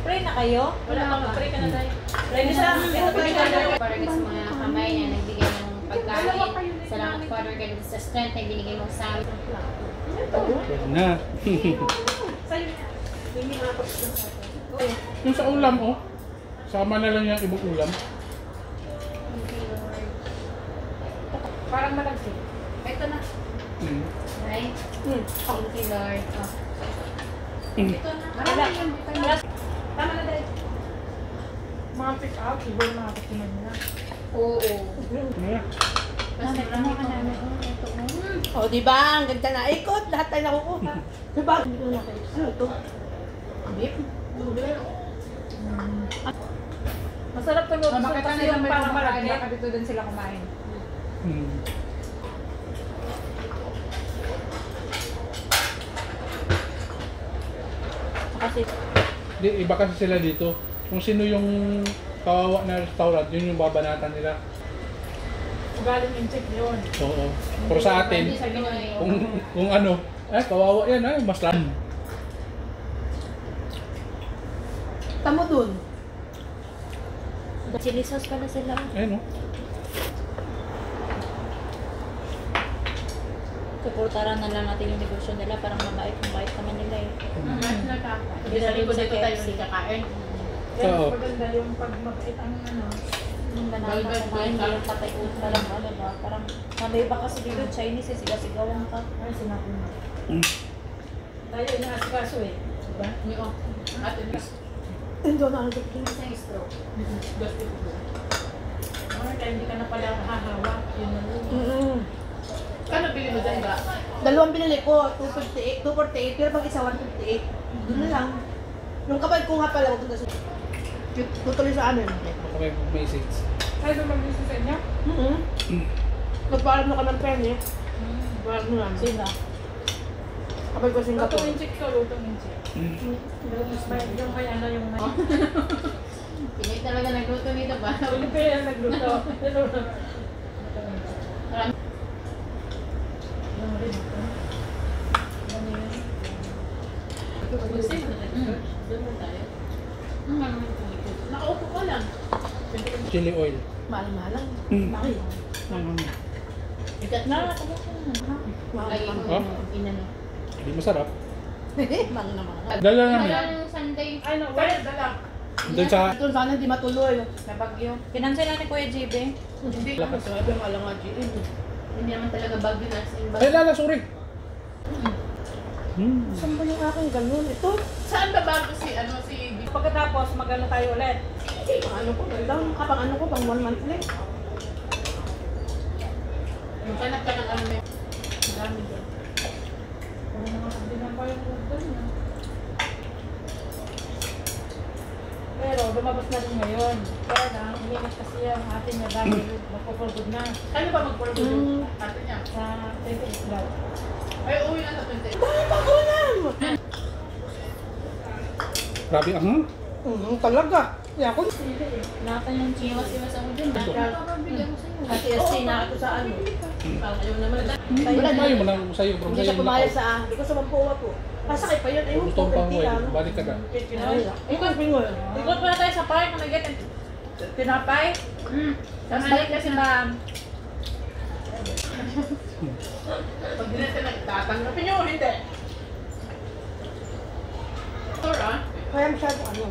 Nag-pray na kayo? Wala pa, mag-pray ka na tayo. Pray na siya. Para sa mga kamay na nagbigay ng pagkain. Salamat, Father, God, sa strength na binigay mo sa amin. Na. Yung sa ulam, oh. Sama na lang yung ibang ulam. Parang malagsik. Ito na. Right? Thank you, Lord. Oh. Ito na. Marami yung bukay. Tama na dahil. Mga pick up, iba yung mga kasiman nila. Oo. Yeah. Kasi marami ka namin. Ito. O, di ba? Ang ganda na ikot. Lahat tayo nakukuha. Di ba? Ano ito? Beef? Masarap to luto Makita kasi nila yung may parang kumakain, malagkit. baka dito din sila kumain. Kasi, Di, iba kasi sila dito. Kung sino yung kawawa na restaurant, yun yung babanatan nila. Galing in check yun. Oo. Pero sa atin, Hindi sa Pinoy. kung ano, kawawa yan, mas lang. Tamo dun. chili sauce pala sila. Ayun, no? Suportaran na lang natin yung negosyo nila. Parang mabait naman nila eh. Hindi sa likod dito tayo hindi kakain. Yan, Oo. maganda yung pag mabait ang ano. Yung banana kumain, hindi yung patay ut pa lang ano ba? Parang may iba kasi dito Chinese eh, sigaw-sigawan ka. Ay, sinabi mo. Tayo na asikaso eh. Diba? Yung ate na. Hindi na ano. Isang stroke. Kaya hindi ka na pala hahawa. Yun na yun. Kano bili mo dyan ba? Dalawang binili ko, 258, 248, pero pag isa 158. Doon na lang. Yung kapag ko nga pala, huwag ko tutuloy sa amin. Baka may message. Tayo mag-bisa sa inyo? Nagpaalam na ka ng penny. Paalam mo lang. Sino? Kapag ko Singapore. Lutong inchik to, lutong inchik. Yung may ano, yung may... Pinay talaga nagluto nito ba? Yung kaya nagluto. Nakaupo ka lang. Chili oil. Mahal-mahal lang. Mm. Bakit? Ikat na. Lagi mo Oh? inano. Hindi masarap. Mahal naman. Dala lang Wala yan. nung Sunday. Ay, no, wala, dala. Doon sa... Ito sana hindi matuloy. Na bagyo. Kinansel na ni Kuya JB. Hindi. Lakas. Sabi ang alang nga GM. Hindi naman talaga bagyo na. Ay, lala, sorry. Saan ba yung aking ganun? Ito? Saan ba bago si ano si Pagkatapos, mag-ano tayo ulit. Ano ko? Gandang kapag ano ko, pang 1 month lang. yung kanap ka ng ano may Dami doon. Ano naman, hindi na pa yung doon. Pero lumabas na rin ngayon. Kaya lang, umiinit kasi yung atin niya dahil magpupulgod na. Ano ba magpulgod yung ato niya? Sa 28 daw. Ay, uwi na sa 20. Grabe, Talaga. Kaya ako. Nakatan yung Iwas-iwas ako dun. Bigyan mo sa'yo. Kasi SC na ako sa ano. Parang ayaw naman. Wala na. Ayaw mo lang sa'yo. Pero Hindi siya pumayag sa hindi ko sa Mampuwa po. Pasakay pa yun. Ayun, Gusto pa mo 250 lang. Balik ka na. Ayun, pingoy. Ikot muna tayo sa park na get tinapay. Tapos balik kasi ma'am. Pag di natin nagtatanggapin nyo, hindi. Sure ah. Kaya masyado ano.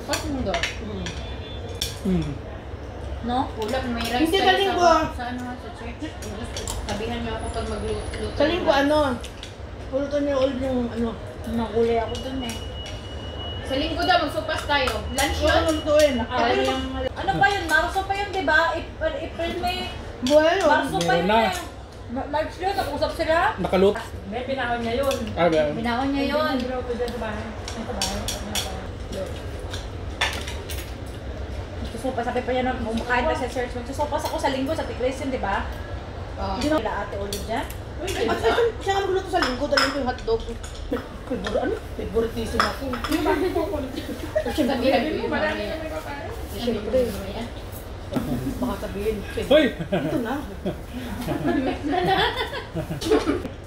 Pati mo daw. No? Ulam, may rice Hindi, tayo sa linggo. sa ano sa church. Sabihan niyo ako pag magluto. Sa linggo ano. Pulutan niyo ulit yung ano. Nagulay ako dun eh. Sa linggo daw, magsupas tayo. Lunch yun? Ano lutuin? Ano pa yun? Marso pa yun, di ba? April, May. Bueno. Marso pa yun Na. eh. March yun, nag-usap sila. Nakalut. May pinahon niya yun. Binaon niya yun. Niluto dyan sa bahay. Sa bahay. Magsusopas, sabi pa yan, kumakain pa sa church. Magsusopas ako sa linggo sa Tigresin, di ba? Oo. Kila ate ulit dyan. At siya nga magluto sa linggo. Dahil ko yung hotdog. Favoritism ako. Sabihan ko yung Marami mamaya. na may kakain. Siyempre. Mamaya. Baka sabihin. Hoy! Ito na.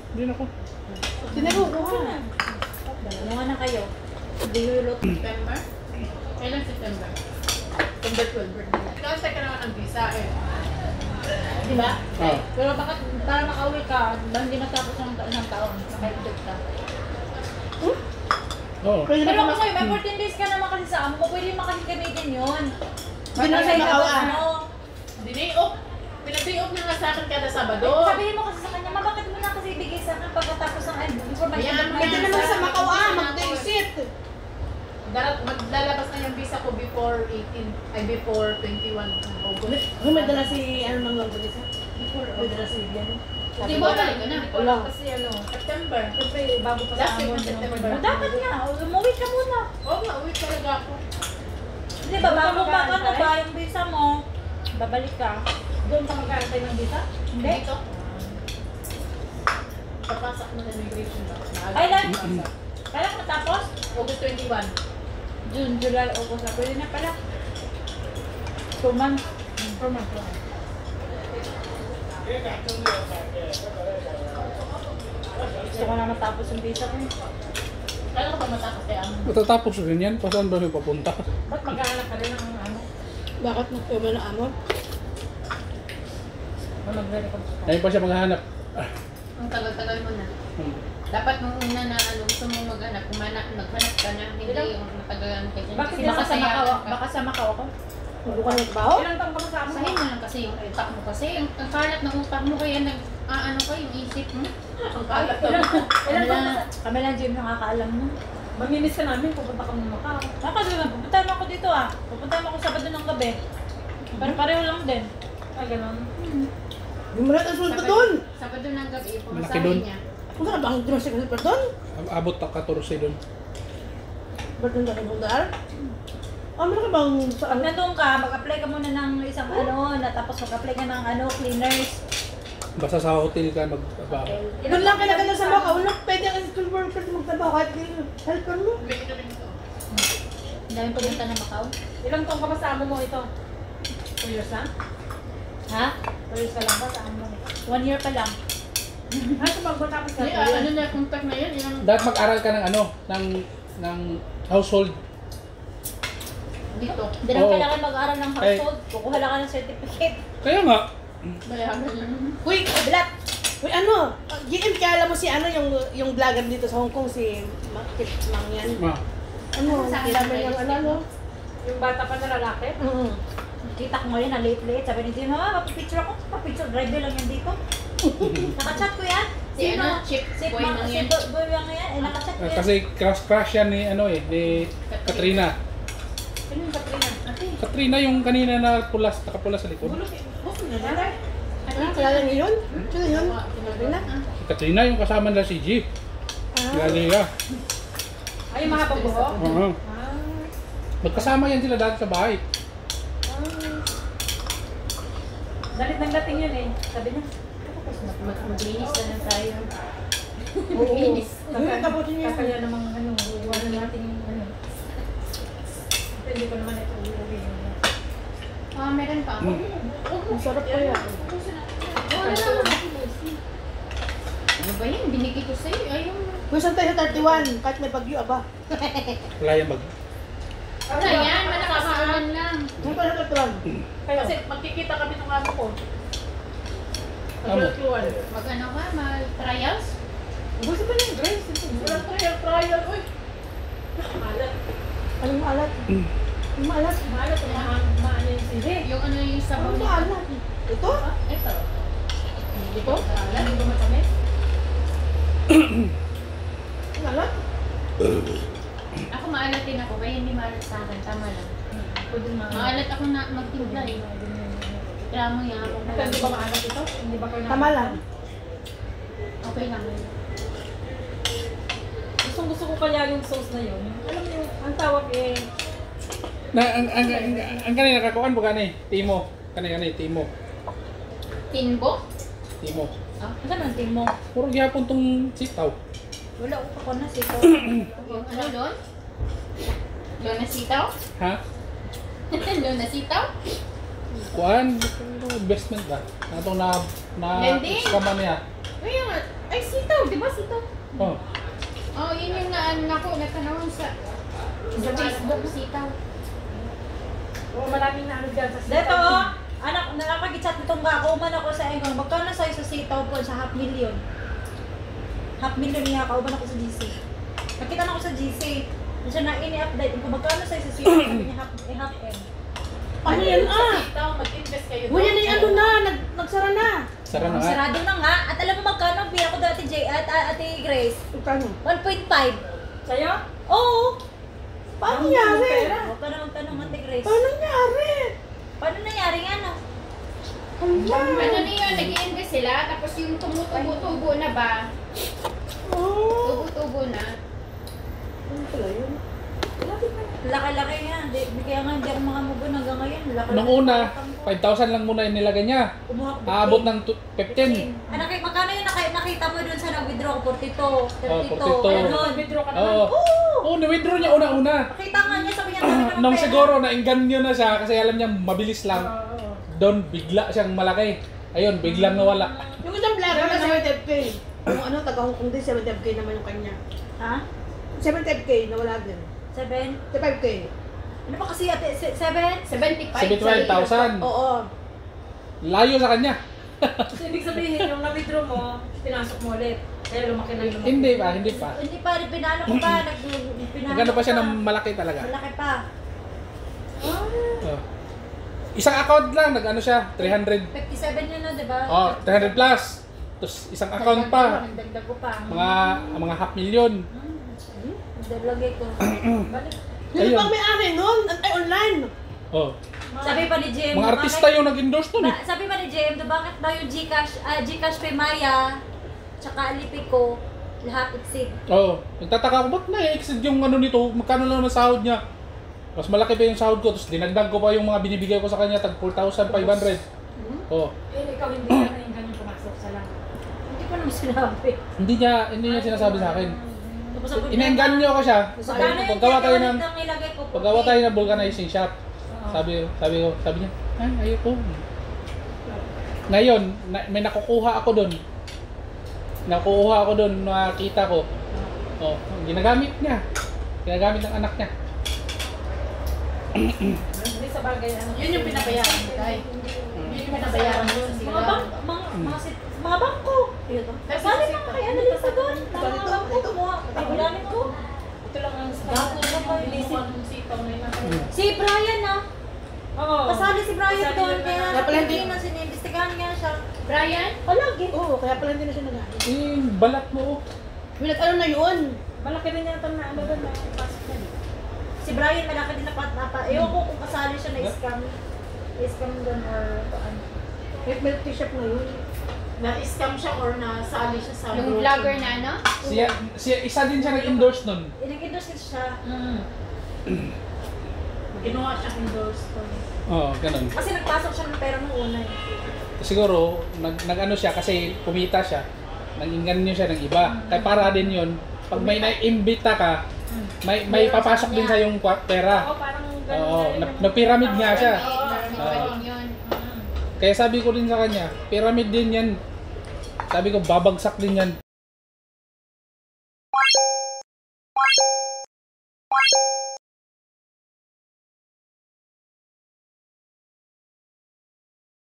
Hindi na ko. Sinabi ko. Dalawa na kayo. Hindi yung September? Kailan September? September 12, birthday. Ikaw ka naman ng visa eh. Di ba? Ah. Pero bakit para makauwi ka, hindi natapos ng isang taon, nakaibig ka. Oo. Pwede Pero na kung kayo, may 14 days ka naman kasi sa amo mo, pwede makakagamitin yun. Hindi na siya makawaan. Dinay off. Pinag-day off niya nga sa akin kada Sabado. Sabihin mo kasi sa kanya, ma, bakit mo na kasi ibigay sa akin pagkatapos ng information? Ayan, Pwede naman sa Macau mag-visit. Maglalabas na yung visa ko before 18, ay before 21 August. Ay, may dala si ano nang longganisa? Before May dala si Bian. Hindi mo balik ka na. Wala. Kasi ano, September. Siyempre, bago pa Last sa week amo. ng September. Dapat nga, umuwi ka muna. Oo nga, uwi talaga ako. Di ba, bago pa ano ba yung visa mo, babalik ka. Doon ka mag-aantay ng visa? Hindi. Dito? Papasok mo na immigration ba? Kailan? Kailan matapos? August 21. June, July, August na. Pwede na pala. 2 months. 4 months lang. Gusto ko na matapos yung visa ko. Kailan ka ba matapos kaya ano? Matatapos rin yan. Saan ba may papunta? Ba't mag-aanak ka rin ng ano? Bakit nagpema na amo? Magre-record ka. Ngayon pa siya maghahanap. Ang tagal-tagal mo na. Dapat nung una na ano, gusto mong mag-anak, maghanap ka na, hindi yung matagalan ka dyan. Bakit Kasi baka sa masaya Macau? ka. Baka sa Macau ako? Hindi ko nagtrabaho? Ilang taon ka ba sa amo? Sahin mo lang kasi yung utak mo kasi. Ang kalat ng utak mo kaya ano ka yung isip mo. Ang kalat to. Kami lang, Jim, nakakaalam mo. Mamimiss ka namin, pupunta ka ng Macau. Kasi pupunta mo ako dito ah. Pupunta mo ako Sabado ng gabi. Pero pareho lang din. Ay, gano'n. Hindi mo na sulto doon. Sabado ng gabi, Malaki pumasahin dun. niya. Kung saan ba ang grocery ko pa doon? Abot ta 14 doon. Ba't doon tayo bundar? Ano ka bang Pag saan? nandun ka, mag-apply ka muna ng isang tapos mag-apply ka ng cleaners. Basta sa hotel ka magtrabaho. Doon lang ka na sa Macau. Wala pwede ka sa school worker magtrabaho kahit helper mo. May inumin ito. Ang daming pumunta ng Macau. Ilang taon ka ba sa amo mo ito? 2 years na? Ha? 2 years ka lang ba sa amo mo? 1 year pa lang. Ay, kung magbatapos ka. Hindi, ano na contact na yun, ilang Dapat mag-aral ka ng ano, ng household. dito. Hindi lang Oo. kailangan mag-aaral ng household. Kukuha lang ka ng certificate. Kaya nga, Bayaran yun. Uy, bilat! Uy, ano? GM, kaya alam mo si ano, yung vlogger dito sa Hong Kong, si Kit Mang yan. Ano, Sa kilala akin, yung ano? Yung bata pa na lalaki? Kita ko ngayon, late-late. Sabi ni Jim, mapapicture ako. Papicture, driver lang yan dito. Nakachat ko yan. Si ano, chip boy lang yan. Si boy lang yan. Nakachat ko yan. kasi crush yan ni ano ni Katrina. Sino yung Katrina? Ate. Katrina yung kanina na pulas, nakapulas sa likod. Bukas na lalay. Ah, kilala niyo yun? Sino yun? Rina? Si Katrina yung kasama nila si Jeep. Galera. Ay, yung mahabang buhok? Oo. Ah. Magkasama yan sila dati sa bahay. Dalit nang dating yun eh. Sabi niya. Maglinis na lang tayo. Oo. Maglinis. Ayun, tapos niya. Kaya namang ano, iwanan natin yung ano. Hindi ko naman ito uuwi. Ah, meron pa ako. Ang sarap ko yan. Wala naman. Ano ba yan? Binigay ko sa'yo. Ayun. Kung saan tayo sa 31, kahit may bagyo, aba. Wala yan mag... Wala yan, malakasaan lang. Kung pa sa 31. Kasi magkikita kami ng amo ko. Amo? Mag-ano ka, mag-trials? Gusto ba yung Grace? Walang trial. Uy! Malat. Anong maalat? Anong maalat? Malat. Maano yung CD. Yung ano yung sabaw Anong niya? maalat? Ito? Ito. Ito? Alam, hindi mo matamis? Maalat? Ako maalat din ako, kaya hindi maalat sa akin. Tama lang. Pwede mga... Maalat ako na magtimpla eh. Kaya mo yan ako Ito, hindi ba maalat ito? Hindi ba kayo Tama lang. Okay lang. Gusto ko kaya yung sauce na yun. Alam niyo, ang tawag eh... Ang kanina kakuan ba gani? Timo. Kanina Timo. Tinbo? Timo. Ano ang team mo? Puro gihapon tong sitaw. Wala ko na sito. Yung ano doon? Doon na sitaw? Ha? Doon na sitaw? Kuan, investment ba? Natong na Lending? iskaman niya. Kaya nga, ay sitaw, di ba sitaw? Oh. Oh, yun yung naan ako, natanawin sa... Sa Facebook, sitaw. Oo, maraming naano dyan sa Dito oh, anak, nakakagitsat nitong kauman ako sa Engong. Magkano sa'yo sa sitaw po sa $500,000? $500,000 niya, kauman ako sa GC. Nakita na ako sa GC. Siya na ini-update kung magkano sa'yo sa sitaw, sabi niya half M. Ano yan ah? Sitaw, mag-invest kayo. Uy, yan ay ano na, nagsara na. Sara na nga. Sarado na nga. At alam mo magkano ang pila ko dati at Ate Grace? Magkano? 1.5. Sa'yo? Oo. Paano nangyari? Huwag ka na magtanong Ate Grace. Paano nangyari? Paano nangyari nga no? Ano na yun, nag-i-invest sila, tapos yung tumutubo-tubo na ba? Oh. Tubo-tubo na. Ano pala yun? Laki-laki nga. Kaya nga hindi ako makamugon hanggang ngayon. Laki-laki. Nung una, 5,000 lang muna yung nilagay niya. Kumuha ko Aabot ng 15. Magkano yung nakita mo dun sa nag-withdraw ko? 42, 32, 42. ganun. Withdraw ka naman. Oo. Oo, ni-withdraw niya una-una. Nakita nga niya, sabi niya, dami ka ng Nung pera. siguro, nainganyo na siya kasi alam niya mabilis lang. Oo. Doon, bigla siyang malaki. Ayun, biglang nawala. Yung isang vlogger na 75K. Yung ano, taga Hong Kong din, 75K naman yung kanya. Ha? 75K, nawala din. 7? 75K. Ano ba kasi ate? 7? 75. 75,000. Oo. Layo sa kanya. So, ibig sabihin, yung na-withdraw mo, pinasok mo ulit. Kaya lumaki na lumaki. Hindi pa, hindi pa. Hindi pa, pinalo ko pa. Pinalo Nagano pa ko siya ng malaki talaga. Malaki pa. Oh. Isang account lang, nag-ano siya, 300. 57 yun na, di ba? Oh, 300 plus. Tapos isang account pa, Dagdag ko pa. mga $500,000. Daglagay ko. Balik. Sino Ayun. pang may-ari nun? Ay, online. Oh. Sabi pa ni JM, Mga artista yung nag-endorse nun eh. Sabi pa ni JM, bakit daw yung Gcash kay Maya, tsaka Alipico, lahat exceed. Oh, nagtataka ko, ba't na-exceed yung ano nito? Magkano lang ang sahod niya? Mas malaki pa yung sahod ko, tapos dinagdag ko pa yung mga binibigay ko sa kanya, tag 4,500. Oh, Eh, ikaw hindi ka na yung ganyan pumasok sa lang. Hindi ko naman sinabi. hindi niya sinasabi sa akin. Tapos ako, Inaengganyo ko siya. magkano yung Paggawa tayo ng nilagay ko? paggawa tayo ng vulcanizing shop. Sabi niya, ay, ayoko. Ngayon, may nakukuha ako doon. Nakita ko. Oh, ginagamit niya. Ginagamit ng anak niya. Hindi sa bagay, ano. Yun yung pinabayaran mo, Tay. Yun yung pinabayaran mo sa sila. Mga bangko. Kasali mga kaya na dito doon. Mga bangko, kumuha. Pagulamin ko. Ito lang ang Dako na ba yung sitaw na yun? Si Brian na. Oo. Kasali si Brian Kasali doon. yun Kaya Kaya pala hindi- na sinimbestigahan niya siya. Brian? Palagi. Oo, kaya pala hindi na siya nag-aari. Balat mo. Ano na yun? Malaki rin yata na ano doon na ipasok na dito. Si Brian malaki din na patnapa. Ewan ko kung kasali siya na scam. Na-scam doon or ano. May milk tea shop na yun. Na-scam siya or nasali siya sa Yung vlogger na ano? Siya, isa din siya nag-endorse nun. Nag-endorse siya. Ginawa siyang endorse ko. Oo, ganun. Kasi nagpasok siya ng pera nung una eh. Siguro, nag-ano siya kasi kumita siya. Nag-inganyo siya ng iba. Kaya para din yun, pag may naiimbita ka, may papasok din sa yung pera. Oo, parang ganun Oo, na rin yung- na-pyramid nga siya. Maraming yun. Kaya sabi ko din sa kanya, pyramid din yan. Sabi ko, babagsak din yan.